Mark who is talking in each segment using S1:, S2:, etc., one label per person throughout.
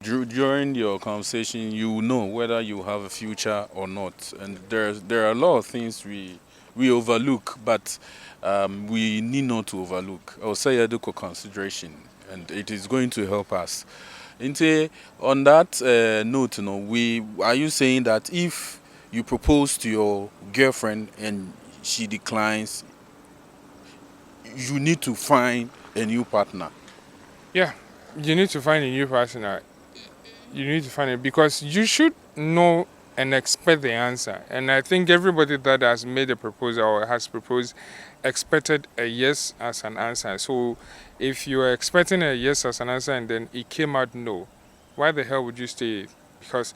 S1: during your conversation, you know whether you have a future or not. And there are a lot of things we overlook, but we need not to overlook. I'll say educo consideration, and it is going to help us. Inte, on that note, we are you saying that if you propose to your girlfriend and she declines, you need to find a new partner?
S2: Yeah, you need to find a new partner. You need to find it because you should know and expect the answer. And I think everybody that has made a proposal or has proposed expected a yes as an answer. So if you are expecting a yes as an answer and then it came out no, why the hell would you stay? Because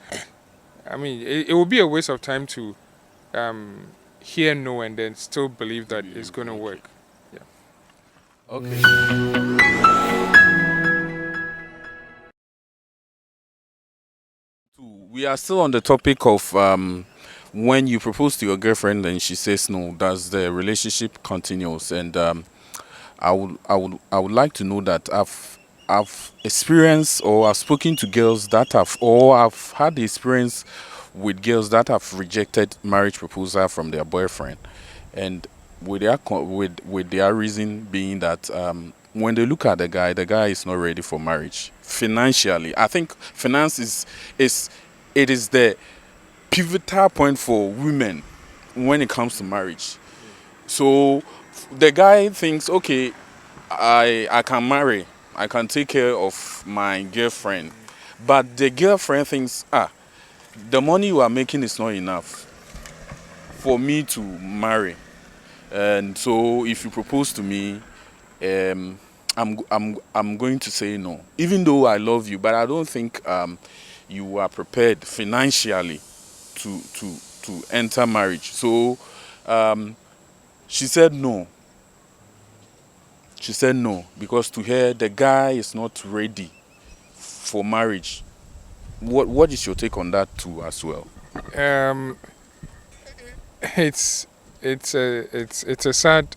S2: I mean, it would be a waste of time to um, hear no and then still believe that it's going to
S1: Okay.
S2: work. Yeah.
S1: Okay. We are still on the topic of when you propose to your girlfriend and she says no, does the relationship continues? And I would like to know that I've experienced or I've spoken to girls that have or I've had the experience with girls that have rejected marriage proposal from their boyfriend, and with their reason being that when they look at the guy is not ready for marriage financially. I think finance is it is the pivotal point for women when it comes to marriage. So the guy thinks, okay, I can marry, I can take care of my girlfriend, but the girlfriend thinks, the money you are making is not enough for me to marry, and so if you propose to me, um, I'm going to say no, even though I love you, but I don't think you are prepared financially to enter marriage. So um, she said no. She said no because to her the guy is not ready for marriage. What is your take on that too as well?
S2: Um, it's it's a sad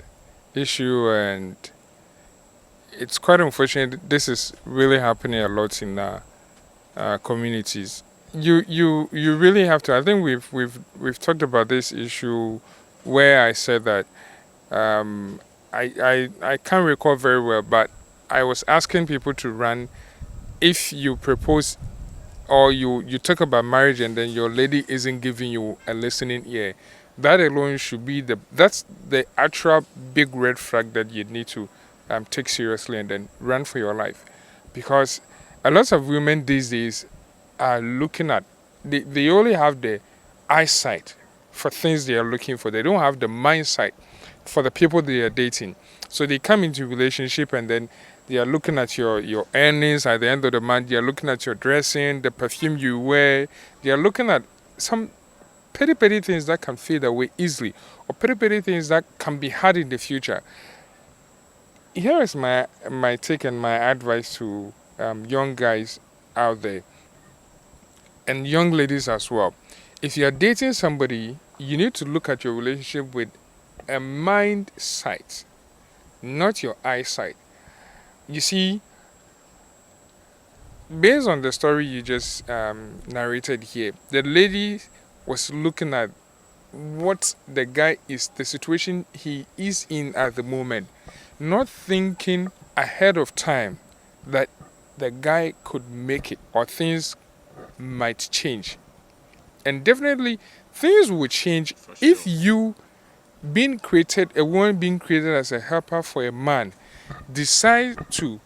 S2: issue and it's quite unfortunate. This is really happening a lot in communities. You really have to. I think we've talked about this issue where I said that I can't recall very well, but I was asking people to run if you propose or you talk about marriage and then your lady isn't giving you a listening ear. That alone should be that's the actual big red flag that you need to take seriously and then run for your life, because a lot of women these days are looking at they only have the eyesight for things they are looking for. They don't have the mindset for the people they are dating. So they come into relationship and then they are looking at your earnings at the end of the month. They are looking at your dressing, the perfume you wear. They are looking at some petty things that can fade away easily, or petty things that can be had in the future. Here is my take and my advice to young guys out there and young ladies as well. If you are dating somebody, you need to look at your relationship with a mind sight, not your eyesight. You see, based on the story you just narrated here, the lady was looking at what the guy is, the situation he is in at the moment, not thinking ahead of time that the guy could make it or things might change. And definitely, things will change if you being created, a woman being created as a helper for a man, decide to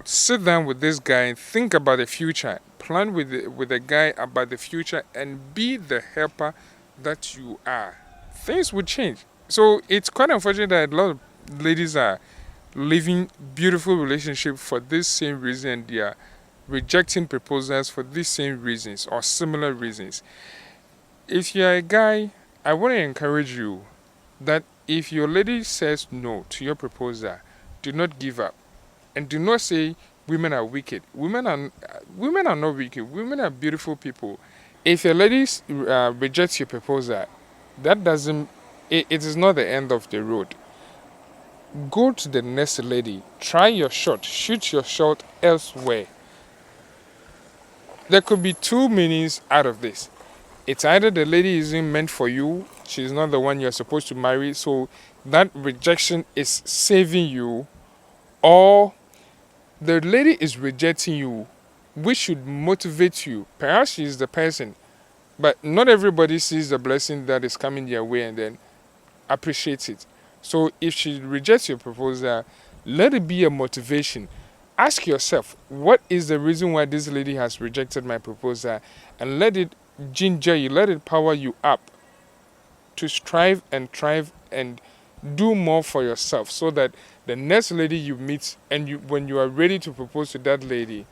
S2: sit down with this guy and think about the future, plan with the guy about the future, and be the helper that you are. Things will change. So it's quite unfortunate that a lot of ladies are living beautiful relationships for this same reason, and they are rejecting proposals for these same reasons or similar reasons. If you're a guy, I want to encourage you that if your lady says no to your proposal, do not give up. And do not say women are wicked. Women are not wicked. Women are beautiful people. If your lady rejects your proposal, that doesn't. It is not the end of the road. Go to the next lady. Try your shot. Shoot your shot elsewhere. there could be two meanings out of this. It's either the lady isn't meant for you, she's not the one you're supposed to marry, so that rejection is saving you, or the lady is rejecting you, which should motivate you. Perhaps she's the person, but not everybody sees the blessing that is coming their way and then appreciates it. So if she rejects your proposal, let it be a motivation. Ask yourself, what is the reason why this lady has rejected my proposal? And let it ginger you, let it power you up to strive and thrive and do more for yourself, so that the next lady you meet and when you are ready to propose to that lady,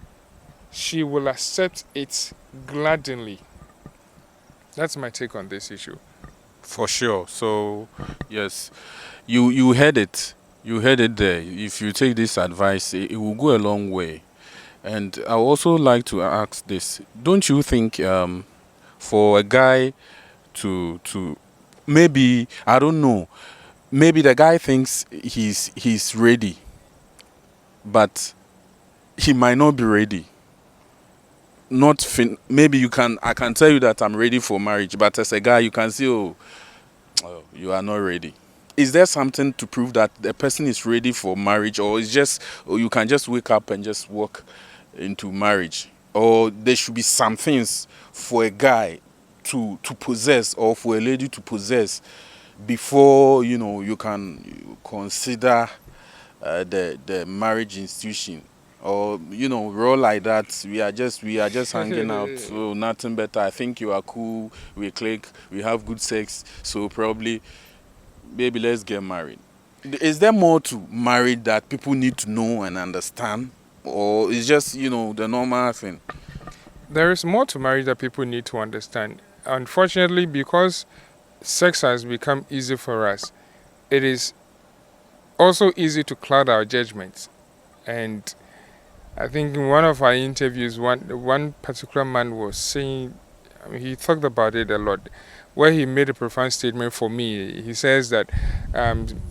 S2: she will accept it gladly. That's my take on this issue.
S1: For sure. So yes, you heard it. You heard it there. If you take this advice, it will go a long way. And I would also like to ask this: don't you think for a guy to maybe, I don't know, maybe the guy thinks he's ready, but he might not be ready. Not maybe I can tell you that I'm ready for marriage, but as a guy you can see, oh, you are not ready. Is there something to prove that the person is ready for marriage, or is just, or you can just wake up and just walk into marriage, or there should be some things for a guy to possess, or for a lady to possess, before you can consider the marriage institution, or roll like that. We are just hanging out, so nothing better. I think you are cool, we click, we have good sex, so probably, baby, let's get married. Is there more to marriage that people need to know and understand, or is just the normal thing?
S2: There is more to marriage that people need to understand. Unfortunately, because sex has become easy for us, it is also easy to cloud our judgments. And I think in one of our interviews, one particular man was saying, I mean, he talked about it a lot, where he made a profound statement for me. He says that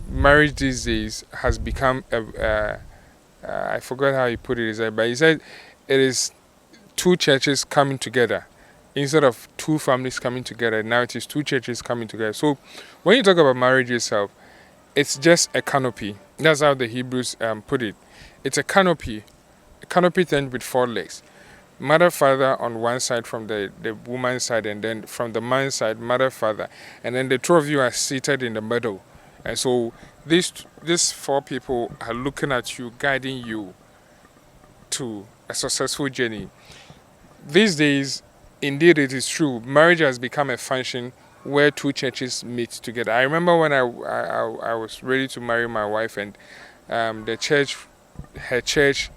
S2: marriage these days has become I forgot how he put it, but he said it is two churches coming together. Instead of two families coming together, now it is two churches coming together. So when you talk about marriage itself, it's just a canopy. That's how the Hebrews put it. It's a canopy tent with four legs. Mother, father on one side from the woman's side, and then from the man's side, mother, father. And then the two of you are seated in the middle. And so these four people are looking at you, guiding you to a successful journey. These days, indeed, it is true. Marriage has become a function where two churches meet together. I remember when I was ready to marry my wife, and the church, her church,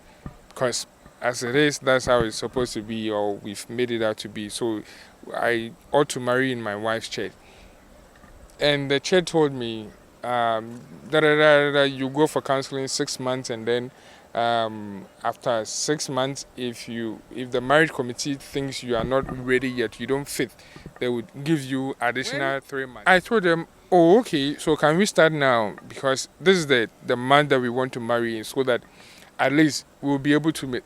S2: because as it is, that's how it's supposed to be, or we've made it out to be. So I ought to marry in my wife's church. And the church told me, you go for counseling 6 months, and then after 6 months, if the marriage committee thinks you are not ready yet, you don't fit, they would give you additional 3 months. I told them, oh, okay, so can we start now? Because this is the month that we want to marry in, so that at least we'll be able to meet.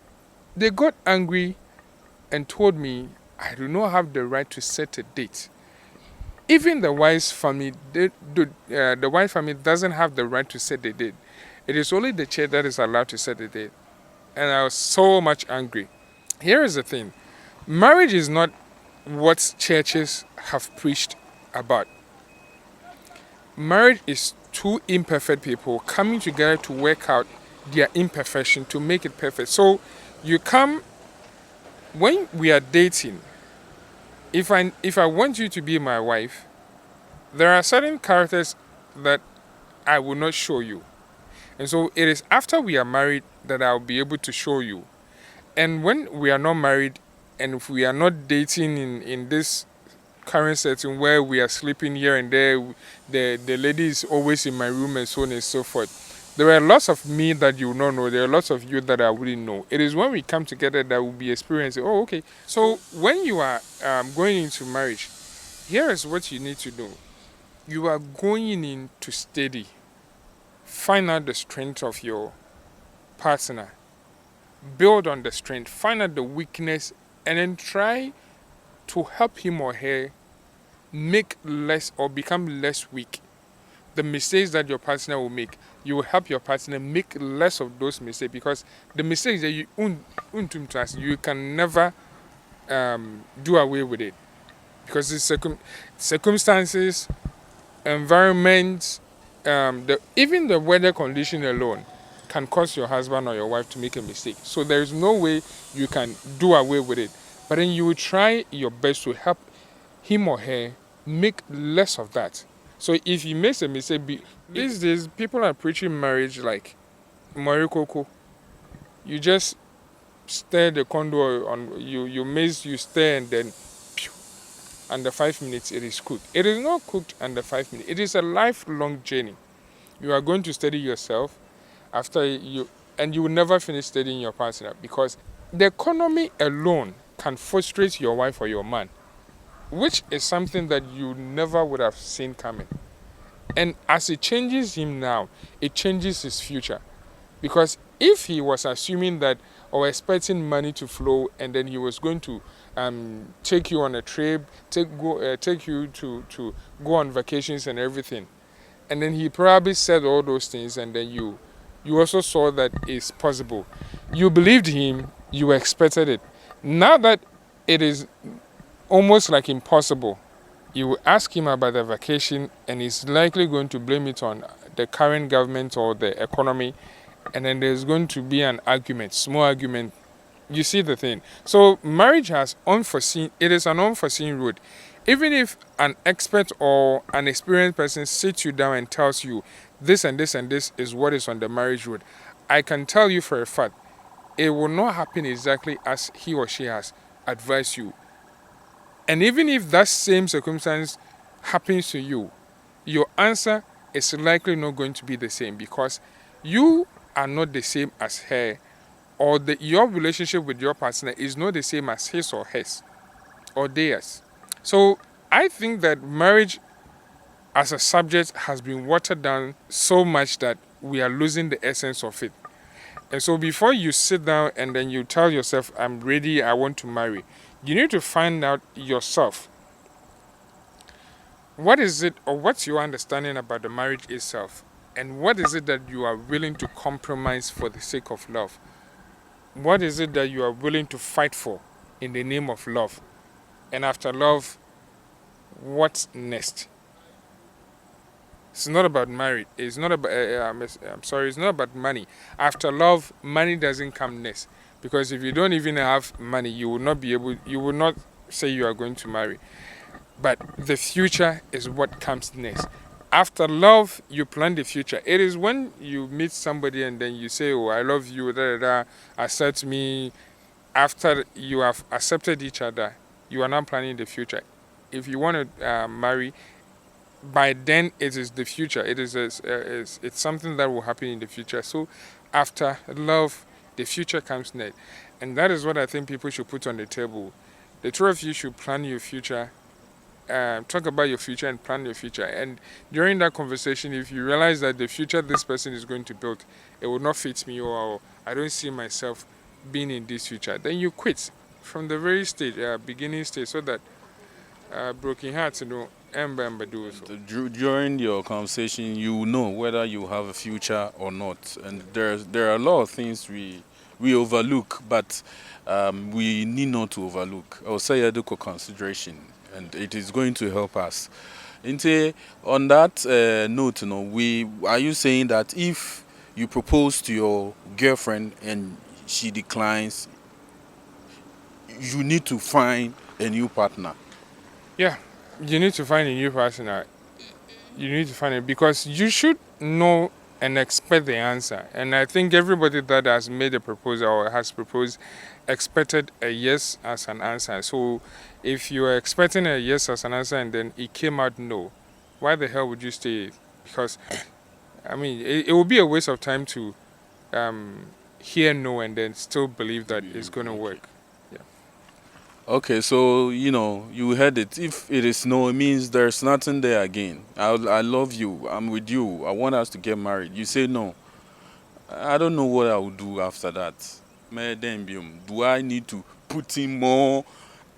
S2: They got angry and told me I do not have the right to set a date. Even the wife's family, the wife's family doesn't have the right to set the date. It is only the church that is allowed to set the date. And I was so much angry. Here is the thing. Marriage is not what churches have preached about. Marriage is two imperfect people coming together to work out their imperfection to make it perfect. So when we are dating, if I want you to be my wife, there are certain characters that I will not show you. And so it is after we are married that I'll be able to show you. And when we are not married, and if we are not dating in this current setting where we are sleeping here and there, the lady is always in my room and so on and so forth, there are lots of me that you will not know. There are lots of you that I wouldn't know. It is when we come together that we'll be experiencing, oh, okay. So when you are going into marriage, here is what you need to do. You are going in to study. Find out the strength of your partner. Build on the strength. Find out the weakness and then try to help him or her make less or become less weak. The mistakes that your partner will make, you will help your partner make less of those mistakes, because the mistakes that you can never do away with it, because it's circumstances, environment, even the weather condition alone can cause your husband or your wife to make a mistake. So there is no way you can do away with it. But then you will try your best to help him or her make less of that. So if he makes a mistake, these days people are preaching marriage like Morikoko. You just stir the condo on you stir, and then pew, under 5 minutes it is cooked. It is not cooked under 5 minutes. It is a lifelong journey. You are going to study yourself after you, and you will never finish studying your partner, because the economy alone can frustrate your wife or your man, which is something that you never would have seen coming. And as it changes him now, it changes his future. Because if he was assuming that, or expecting money to flow, and then he was going to take you on a trip, take you to go on vacations and everything, and then he probably said all those things, and then you also saw that it's possible. You believed him, you expected it. Now that it is almost like impossible, you will ask him about the vacation, and he's likely going to blame it on the current government or the economy, and then there's going to be an argument, small argument. You see the thing. So marriage has unforeseen. It is an unforeseen road. Even if an expert or an experienced person sits you down and tells you this and this and this is what is on the marriage road, I can tell you for a fact it will not happen exactly as he or she has advised you. And even if that same circumstance happens to you, your answer is likely not going to be the same, because you are not the same as her, or your relationship with your partner is not the same as his or hers or theirs. So I think that marriage as a subject has been watered down so much that we are losing the essence of it. And so before you sit down and then you tell yourself, I'm ready, I want to marry, you need to find out yourself, what is it, or what's your understanding about the marriage itself? And what is it that you are willing to compromise for the sake of love? What is it that you are willing to fight for in the name of love? And after love, what's next? It's not about marriage. It's not about, I'm sorry, it's not about money. After love, money doesn't come next. Because if you don't even have money, you will not be able, you will not say you are going to marry. But the future is what comes next. After love, you plan the future. It is when you meet somebody and then you say, oh, I love you, da, da, da, accept me. After you have accepted each other, you are now planning the future. If you want to marry, by then it is the future. It's something that will happen in the future. So after love, the future comes next. And that is what I think people should put on the table. The two of you should plan your future, talk about your future and plan your future. And during that conversation, if you realize that the future this person is going to build, it will not fit me, or I don't see myself being in this future, then you quit from the very stage, beginning stage, so that broken hearts, do so.
S1: During your conversation, you know whether you have a future or not, and there are a lot of things we overlook, but we need not to overlook. I'll say adequate consideration, and it is going to help us. Inte, on that note, are you saying that if you propose to your girlfriend and she declines, you need to find a new partner?
S2: Yeah, you need to find a new partner. You need to find it, because you should know and expect the answer. And I think everybody that has made a proposal or has proposed expected a yes as an answer. So if you are expecting a yes as an answer and then it came out no, why the hell would you stay? Because I mean, it would be a waste of time to hear no and then still believe that it's going to work.
S1: Okay, so you heard it. If it is no, it means there's nothing there again. I love you. I'm with you. I want us to get married. You say no. I don't know what I will do after that. Do I need to put in more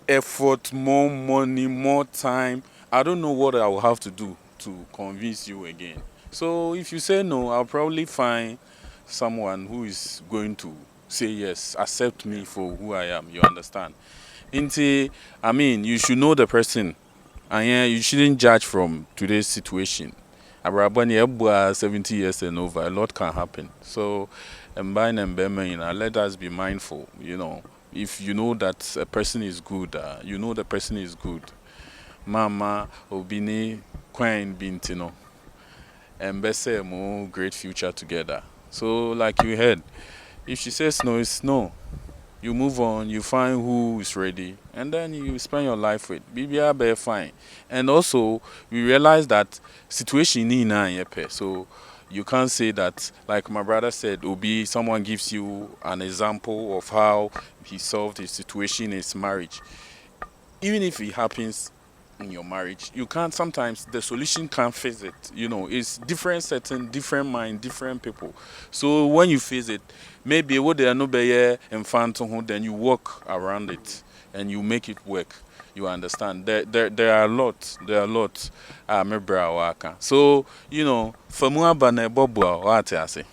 S1: effort, more money, more time. I don't know what I will have to do to convince you again. So if you say no, I'll probably find someone who is going to say yes, accept me for who I am. You understand? I mean, you should know the person, and yeah, you shouldn't judge from today's situation. Abrabani Ebua 70 years and over, a lot can happen. So, let us be mindful, If you know that a person is good, you know the person is good. Mama, Obini, Quine, Bintino, and Besse, more great future together. So, like you heard, if she says no, it's no. You move on, you find who is ready, and then you spend your life with. BBR be fine. And also, we realize that situation in yepe. So you can't say that, like my brother said, Obi, someone gives you an example of how he solved his situation in his marriage. Even if it happens in your marriage, you can't, sometimes the solution can't face it. It's different setting, different mind, different people. So when you face it, maybe what they are no be infant, then you work around it and you make it work. You understand? There are a lot. There are a lot. So, famua bane bobua, what I say.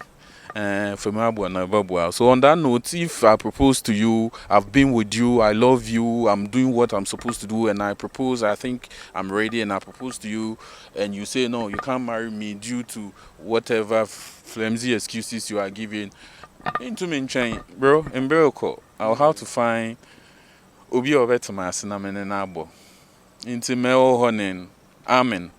S1: So on that note, if I propose to you, I've been with you, I love you, I'm doing what I'm supposed to do, and I propose, I think I'm ready, and I propose to you, and you say no, you can't marry me due to whatever flimsy excuses you are giving. Into me chain, bro, in Beroko, I'll have to find Obi Obetama Sinamen and Abo. Into Meo Honin. Amen.